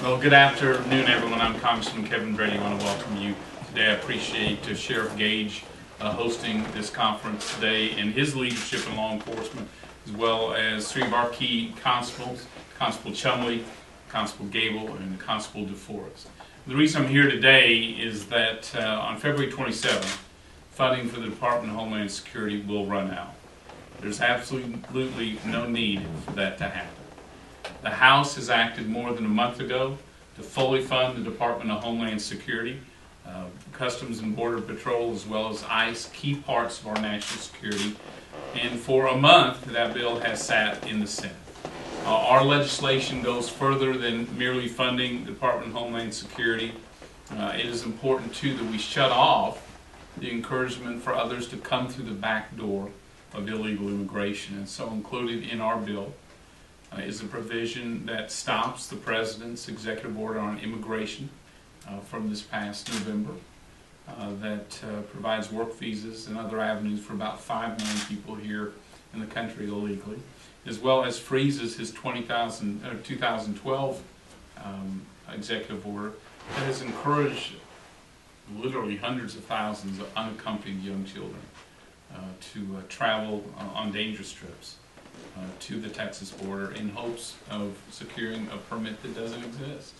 Well, good afternoon, everyone. I'm Congressman Kevin Brady. I want to welcome you today. I appreciate Sheriff Gage hosting this conference today and his leadership in law enforcement, as well as three of our key constables, Constable Chumley, Constable Gable, and Constable DeForest. The reason I'm here today is that on February 27th, funding for the Department of Homeland Security will run out. There's absolutely no need for that to happen. The House has acted more than a month ago to fully fund the Department of Homeland Security, Customs and Border Patrol, as well as ICE, key parts of our national security. And for a month, that bill has sat in the Senate. Our legislation goes further than merely funding the Department of Homeland Security. It is important, too, that we shut off the encouragement for others to come through the back door of illegal immigration. And so included in our bill is a provision that stops the President's executive order on immigration from this past November that provides work visas and other avenues for about 5 million people here in the country illegally, as well as freezes his 2012 executive order that has encouraged literally hundreds of thousands of unaccompanied young children to travel on dangerous trips to the Texas border in hopes of securing a permit that doesn't exist.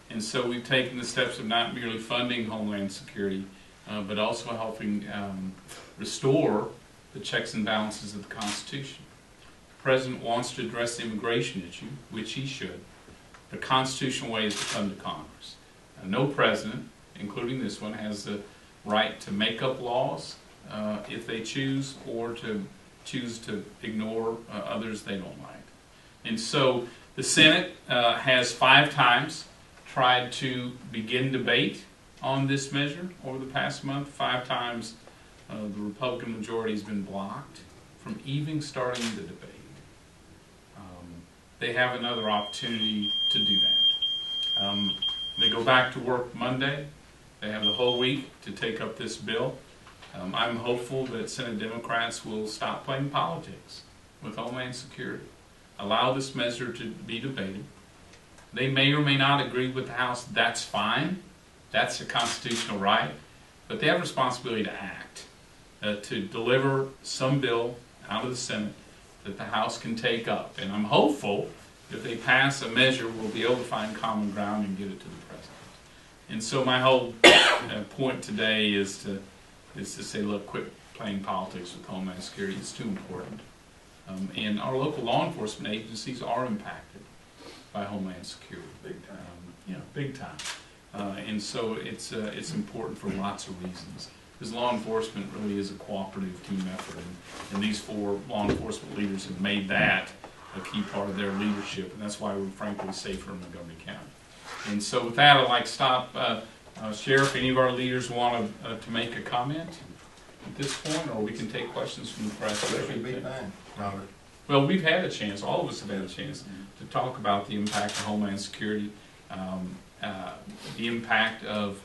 And so we've taken the steps of not merely funding Homeland Security, but also helping restore the checks and balances of the Constitution. The President wants to address the immigration issue, which he should. The constitutional way is to come to Congress. No president, including this one, has the right to make up laws if they choose, or to choose to ignore others they don't like. And so the Senate has 5 times tried to begin debate on this measure over the past month. 5 times the Republican majority has been blocked from even starting the debate. They have another opportunity to do that. They go back to work Monday. They have the whole week to take up this bill. I'm hopeful that Senate Democrats will stop playing politics with Homeland Security, allow this measure to be debated. They may or may not agree with the House. That's fine. That's a constitutional right. But they have a responsibility to act, to deliver some bill out of the Senate that the House can take up. And I'm hopeful if they pass a measure, we'll be able to find common ground and get it to the President. And so my whole point today is to say, look, quit playing politics with Homeland Security. It's too important. And our local law enforcement agencies are impacted by Homeland Security. Big time. Big time. And so it's important for lots of reasons. Because law enforcement really is a cooperative team effort. And these 4 law enforcement leaders have made that a key part of their leadership. And that's why we're frankly safer in Montgomery County. And so with that, I'd like to stop. Sheriff, any of our leaders want to make a comment at this point, or we can take questions from the press? That should be fine, Robert. Well, we've had a chance, all of us have had a chance to talk about the impact of Homeland Security, the impact of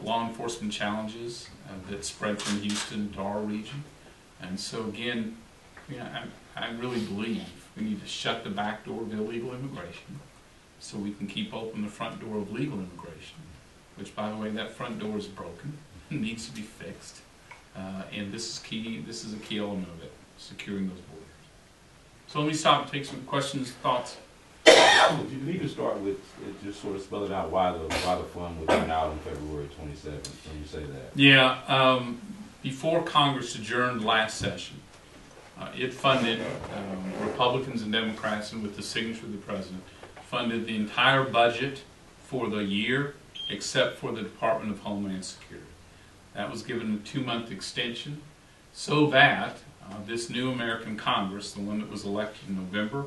law enforcement challenges that spread from Houston to our region. And so again, I really believe we need to shut the back door of illegal immigration so we can keep open the front door of legal immigration, which, by the way, that front door is broken, needs to be fixed, and this is key. This is a key element of it, securing those borders. So let me stop and take some questions, thoughts. You need to start with just sort of spell it out why the fund was run out on February 27th when you say that. Yeah, before Congress adjourned last session, it funded, Republicans and Democrats, and with the signature of the President, funded the entire budget for the year except for the Department of Homeland Security. That was given a 2-month extension so that this new American Congress, the one that was elected in November,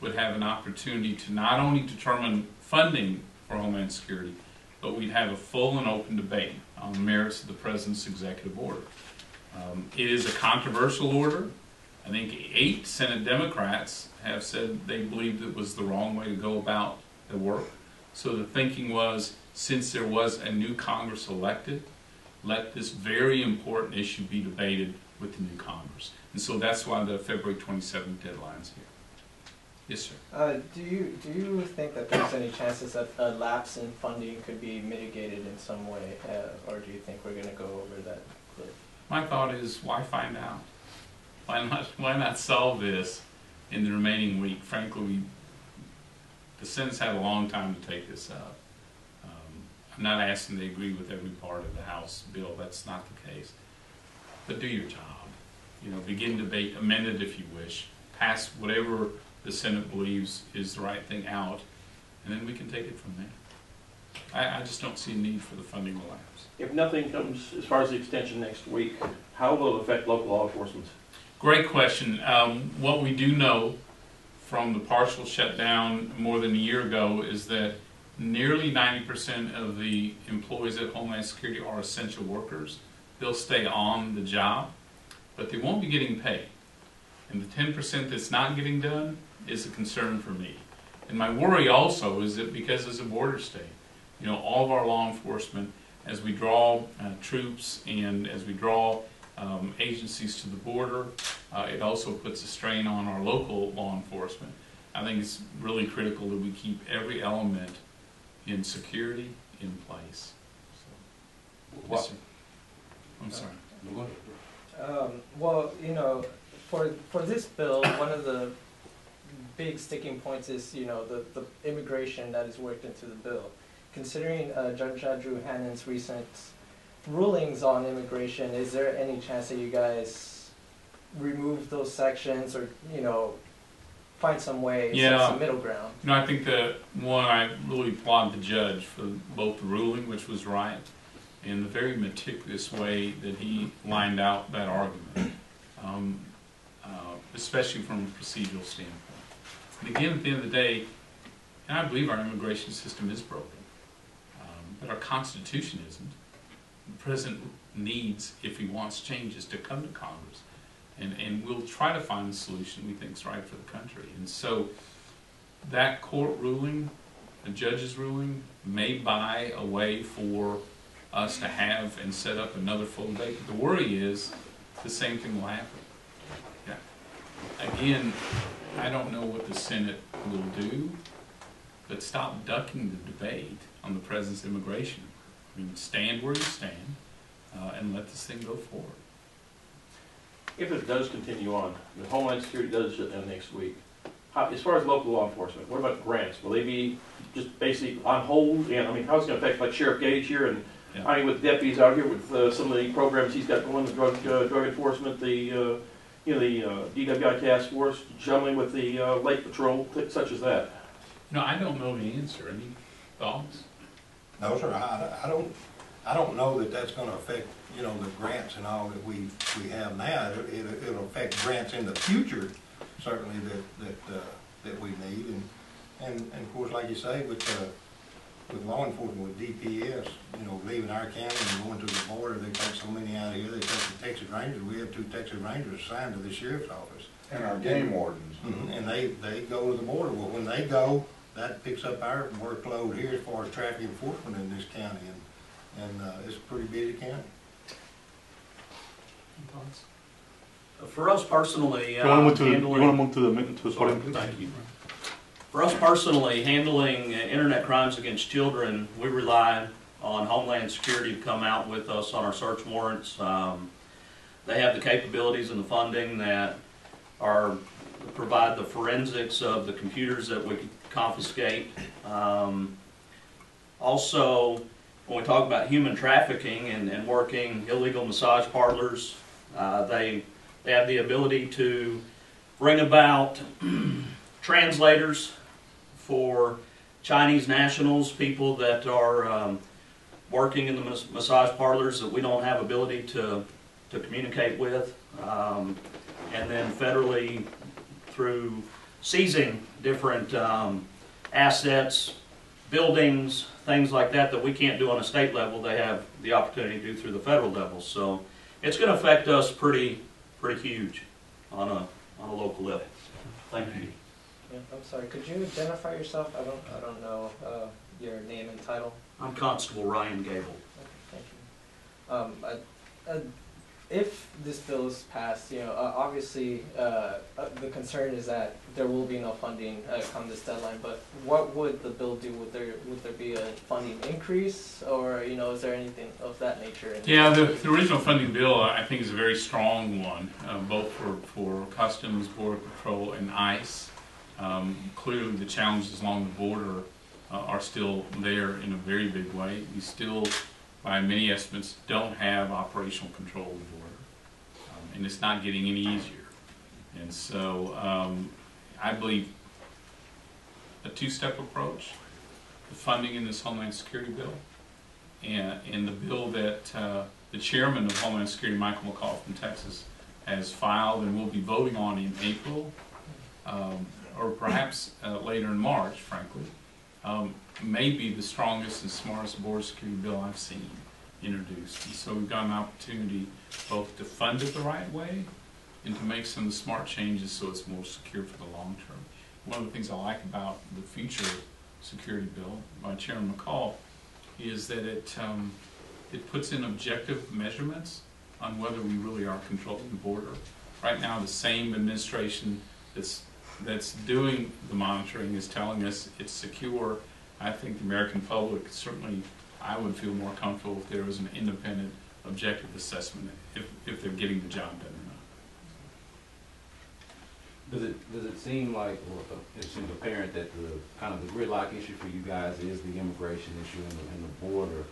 would have an opportunity to not only determine funding for Homeland Security, but we'd have a full and open debate on the merits of the President's executive order. It is a controversial order. I think 8 Senate Democrats have said they believed it was the wrong way to go about the work. So the thinking was, since there was a new Congress elected, let this very important issue be debated with the new Congress. And so that's why the February 27th deadline is here. Yes, sir. Do you think that there's any chances that a lapse in funding could be mitigated in some way, or do you think we're going to go over that cliff? My thought is, why find out? Why not solve this in the remaining week? Frankly, the Senate's had a long time to take this up. I'm not asking they agree with every part of the House bill. That's not the case. But do your job. You know, begin debate, amend it if you wish, pass whatever the Senate believes is the right thing out, and then we can take it from there. I just don't see a need for the funding to lapse. If nothing comes as far as the extension next week, how will it affect local law enforcement? Great question. What we do know from the partial shutdown more than a year ago is that nearly 90% of the employees at Homeland Security are essential workers. They'll stay on the job, but they won't be getting paid. And the 10% that's not getting done is a concern for me. And my worry also is that because it's a border state, you know, all of our law enforcement, as we draw troops and as we draw agencies to the border, it also puts a strain on our local law enforcement. I think it's really critical that we keep every element in security in place. So, yes, sir. I'm sorry. Well, you know, for this bill, one of the big sticking points is, you know, the immigration that is worked into the bill. Considering Judge Andrew Hannon's recent rulings on immigration, is there any chance that you guys remove those sections, or, you know, find some way, some middle ground? You know, I think that one, I really applaud the judge for both the ruling, which was right, and the very meticulous way that he lined out that argument, especially from a procedural standpoint. And again, at the end of the day, and I believe our immigration system is broken, but our Constitution isn't. The President needs, if he wants changes, to come to Congress, and we'll try to find a solution we think is right for the country. And so that court ruling, a judge's ruling, may buy a way for us to have and set up another full debate. But the worry is the same thing will happen. Yeah. Again, I don't know what the Senate will do, but stop ducking the debate on the President's immigration. I mean, stand where you stand and let this thing go forward. If it does continue on, the Homeland Security does shut down next week, as far as local law enforcement, what about grants? Will they be just basically on hold? And I mean, how's it going to affect like Sheriff Gage here, and I mean with deputies out here with some of the programs he's got going, the drug enforcement, the DWI task force, juggling with the lake patrol, such as that. No, I don't know the answer. Any thoughts? No, sir, I don't know that that's going to affect, you know, the grants and all that we have now. It'll affect grants in the future, certainly, that we need. And of course, like you say, with law enforcement, with DPS, you know, leaving our county and going to the border, they take so many out of here. They take the Texas Rangers. We have 2 Texas Rangers assigned to the sheriff's office. And our game wardens. Mm-hmm. And they go to the border. Well, when they go, that picks up our workload here as far as traffic enforcement in this county, and it's a pretty busy county. For us personally, you want to move to the podium? Thank you. For us personally, handling internet crimes against children, we rely on Homeland Security to come out with us on our search warrants. They have the capabilities and the funding that provide the forensics of the computers that we confiscate. Also, when we talk about human trafficking and working illegal massage parlors, they have the ability to bring about translators for Chinese nationals, people that are working in the massage parlors that we don't have ability to communicate with, and then federally through seizing different assets, buildings, things like that we can't do on a state level. They have the opportunity to do through the federal level. So it's going to affect us pretty huge on a local level. Thank you. Yeah, I'm sorry. Could you identify yourself? I don't know your name and title. I'm Constable Ryan Gable. Okay, thank you. if this bill is passed, obviously, the concern is that there will be no funding come this deadline, but what would the bill do? Would there be a funding increase, or, is there anything of that nature? Yeah, the original funding bill, I think, is a very strong one, both for Customs, Border Patrol, and ICE. Clearly, the challenges along the border are still there in a very big way. We still, by many estimates, don't have operational control of the border, and it's not getting any easier. And so I believe a two-step approach, the funding in this Homeland Security bill, and the bill that the chairman of Homeland Security, Michael McCall from Texas, has filed and will be voting on in April, or perhaps later in March, frankly, may be the strongest and smartest border security bill I've seen introduced. And so we've got an opportunity both to fund it the right way and to make some of the smart changes so it's more secure for the long term. One of the things I like about the future security bill by Chairman McCall is that it puts in objective measurements on whether we really are controlling the border. Right now, the same administration that's doing the monitoring is telling us it's secure. I think the American public, certainly I would feel more comfortable if there was an independent, objective assessment if they're getting the job done or not. Does it seem like, or it seems apparent that the kind of the gridlock issue for you guys is the immigration issue and the border?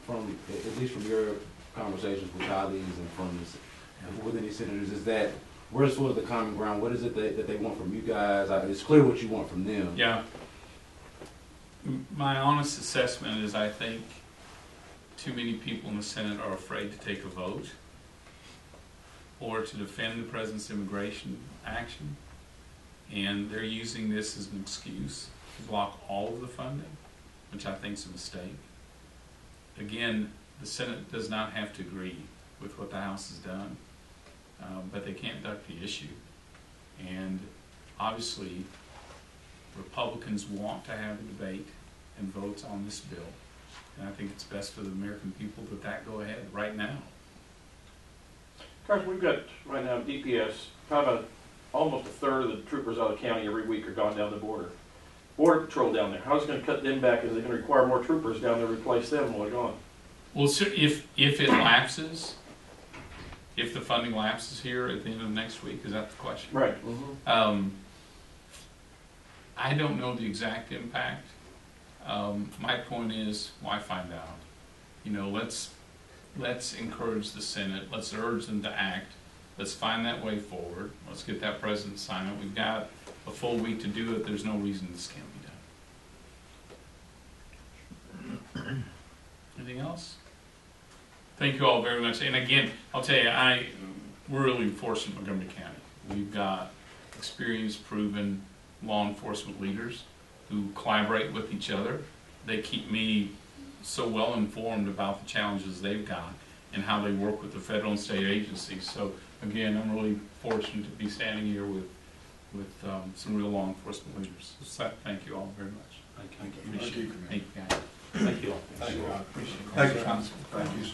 From at least from your conversations with colleagues and from within these senators, is that where's sort of the common ground? What is it that they want from you guys? It's clear what you want from them. Yeah. My honest assessment is I think too many people in the Senate are afraid to take a vote or to defend the president's immigration action, and they're using this as an excuse to block all of the funding, which I think is a mistake. Again, the Senate does not have to agree with what the House has done, but they can't duck the issue. And obviously, Republicans want to have a debate and votes on this bill. And I think it's best for the American people that go ahead right now. Carson, we've got right now DPS, probably almost a third of the troopers out of the county every week are gone down the border. Border Patrol down there, how's it going to cut them back? Is it going to require more troopers down there to replace them while they're gone? Well, if it lapses, if the funding lapses here at the end of next week, is that the question? Right. I don't know the exact impact. My point is, why find out? Let's encourage the Senate. Let's urge them to act. Let's find that way forward. Let's get that president signed up. We've got a full week to do it. There's no reason this can't be done. Anything else? Thank you all very much. And again, I'll tell you, we're really fortunate in Montgomery County. We've got experienced, proven law enforcement leaders who collaborate with each other. They keep me so well informed about the challenges they've got and how they work with the federal and state agencies. So again, I'm really fortunate to be standing here with some real law enforcement leaders. So thank you all very much. Thank you. Appreciate it. Thank you, guys. Thank you all. Thank you. I appreciate it. Thank you, Congressman. Thank you, sir.